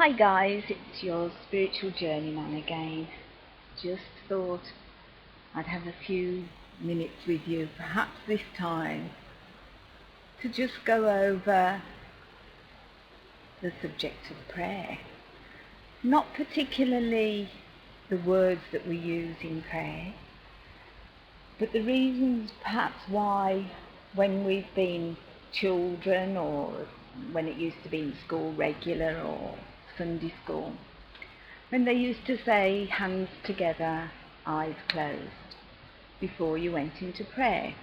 Hi guys, it's your spiritual journeyman again. Just thought I'd have a few minutes with you, perhaps this time, to just go over the subject of prayer. Not particularly the words that we use in prayer, but the reasons perhaps why, when we've been children, or when it used to be in school regular or Sunday school, when they used to say hands together, eyes closed, before you went into prayer.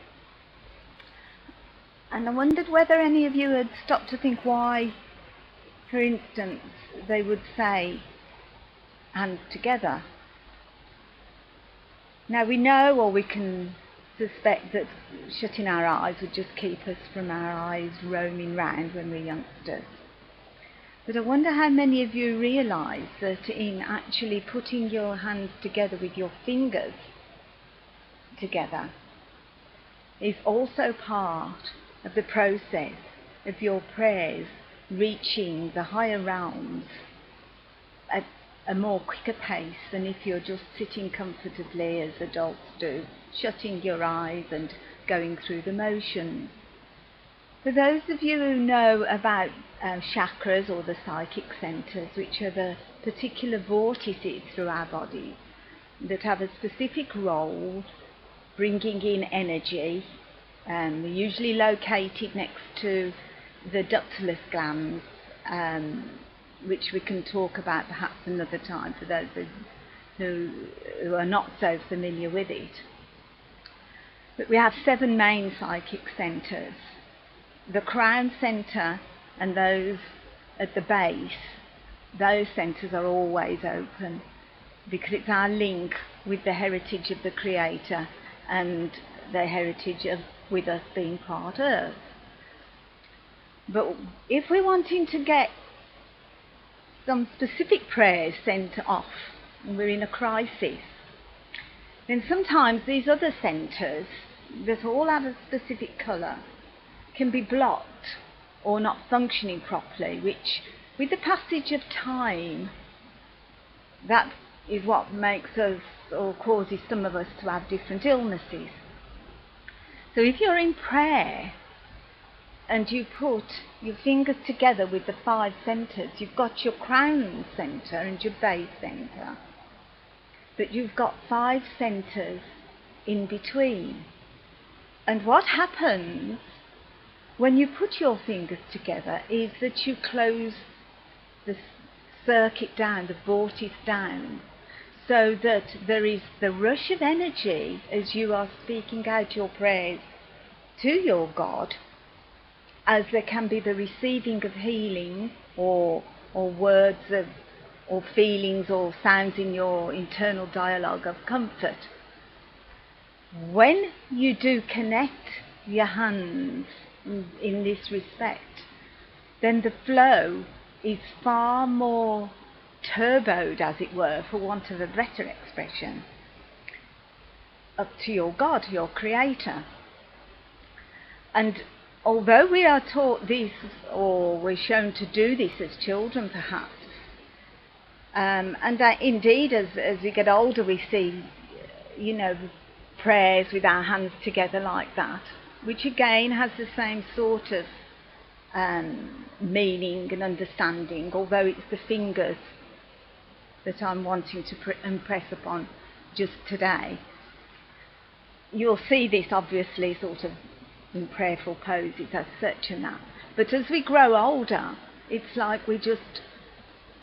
And I wondered whether any of you had stopped to think why, for instance, they would say hands together. Now we know, or we can suspect, that shutting our eyes would just keep us from our eyes roaming round when we're youngsters. But I wonder how many of you realise that in actually putting your hands together with your fingers together is also part of the process of your prayers reaching the higher realms at a more quicker pace than if you're just sitting comfortably, as adults do, shutting your eyes and going through the motions. For those of you who know about chakras, or the psychic centres, which are the particular vortices through our bodies that have a specific role bringing in energy, they're usually located next to the ductless glands, which we can talk about perhaps another time for those who are not so familiar with it. But we have 7 main psychic centres. The crown centre and those at the base, those centres are always open because it's our link with the heritage of the Creator and the heritage of with us being part Earth. But if we're wanting to get some specific prayers sent off and we're in a crisis, then sometimes these other centres that all have a specific colour can be blocked or not functioning properly, which with the passage of time, that is what makes us, or causes some of us, to have different illnesses. So if you're in prayer and you put your fingers together with the 5 centres, you've got your crown centre and your base centre, but you've got 5 centres in between. And what happens when you put your fingers together is that you close the circuit down, the vortex down, so that there is the rush of energy as you are speaking out your prayers to your God, as there can be the receiving of healing or words of, or feelings or sounds in your internal dialogue of comfort. When you do connect your hands in this respect, then the flow is far more turboed, as it were, for want of a better expression, up to your God, your Creator. And although we are taught this, or we're shown to do this as children perhaps, and indeed as we get older we see, prayers with our hands together like that, which again has the same sort of meaning and understanding, although it's the fingers that I'm wanting to impress upon just today. You'll see this obviously sort of in prayerful poses as such and that. But as we grow older, it's like we just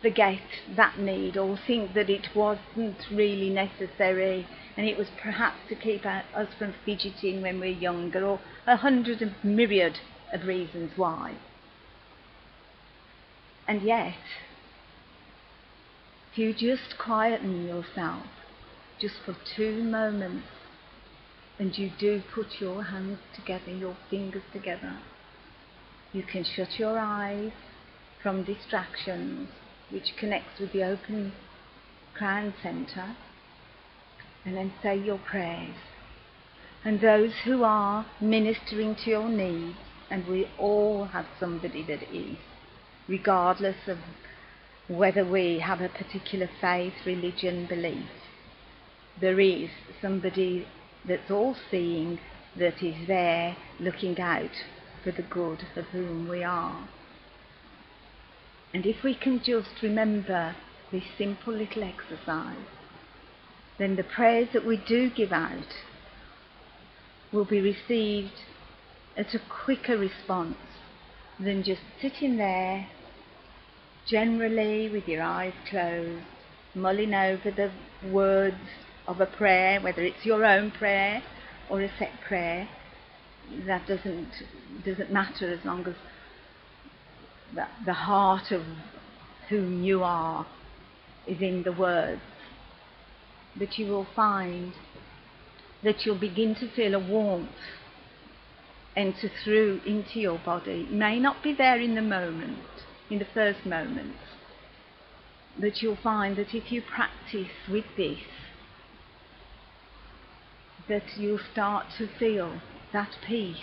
forget that need, or think that it wasn't really necessary, and it was perhaps to keep us from fidgeting when we're younger, or 100 and myriad of reasons why. And yet, if you just quieten yourself just for 2 moments, and you do put your hands together, your fingers together, you can shut your eyes from distractions, which connects with the open crown centre, and then say your prayers. And those who are ministering to your needs, and we all have somebody that is, regardless of whether we have a particular faith, religion, belief, there is somebody that's all-seeing, that is there looking out for the good of whom we are. And if we can just remember this simple little exercise, then the prayers that we do give out will be received at a quicker response than just sitting there, generally with your eyes closed, mulling over the words of a prayer, whether it's your own prayer or a set prayer. That doesn't matter, as long as the heart of whom you are is in the words. But you will find that you'll begin to feel a warmth enter through into your body. It may not be there in the moment, in the first moments, but you'll find that if you practice with this, that you'll start to feel that peace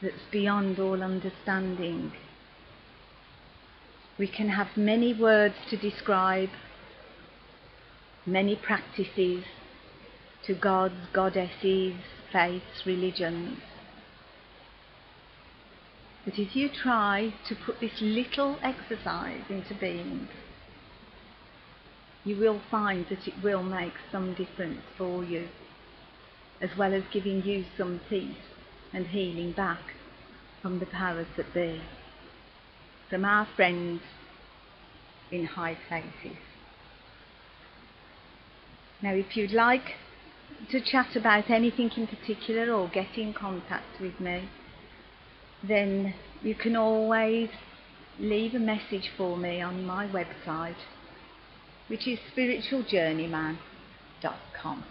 that's beyond all understanding. We can have many words to describe, many practices to gods, goddesses, faiths, religions. But if you try to put this little exercise into being, you will find that it will make some difference for you, as well as giving you some peace and healing back from the powers that be, from our friends in high places. Now, if you'd like to chat about anything in particular or get in contact with me, then you can always leave a message for me on my website, which is SpiritualJourneyman.com.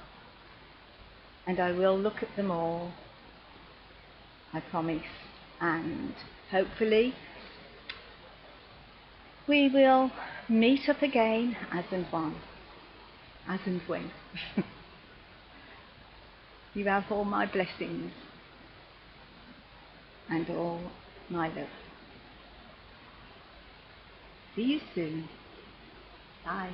And I will look at them all, I promise, and hopefully we will meet up again as and when. You have all my blessings and all my love. See you soon. Bye.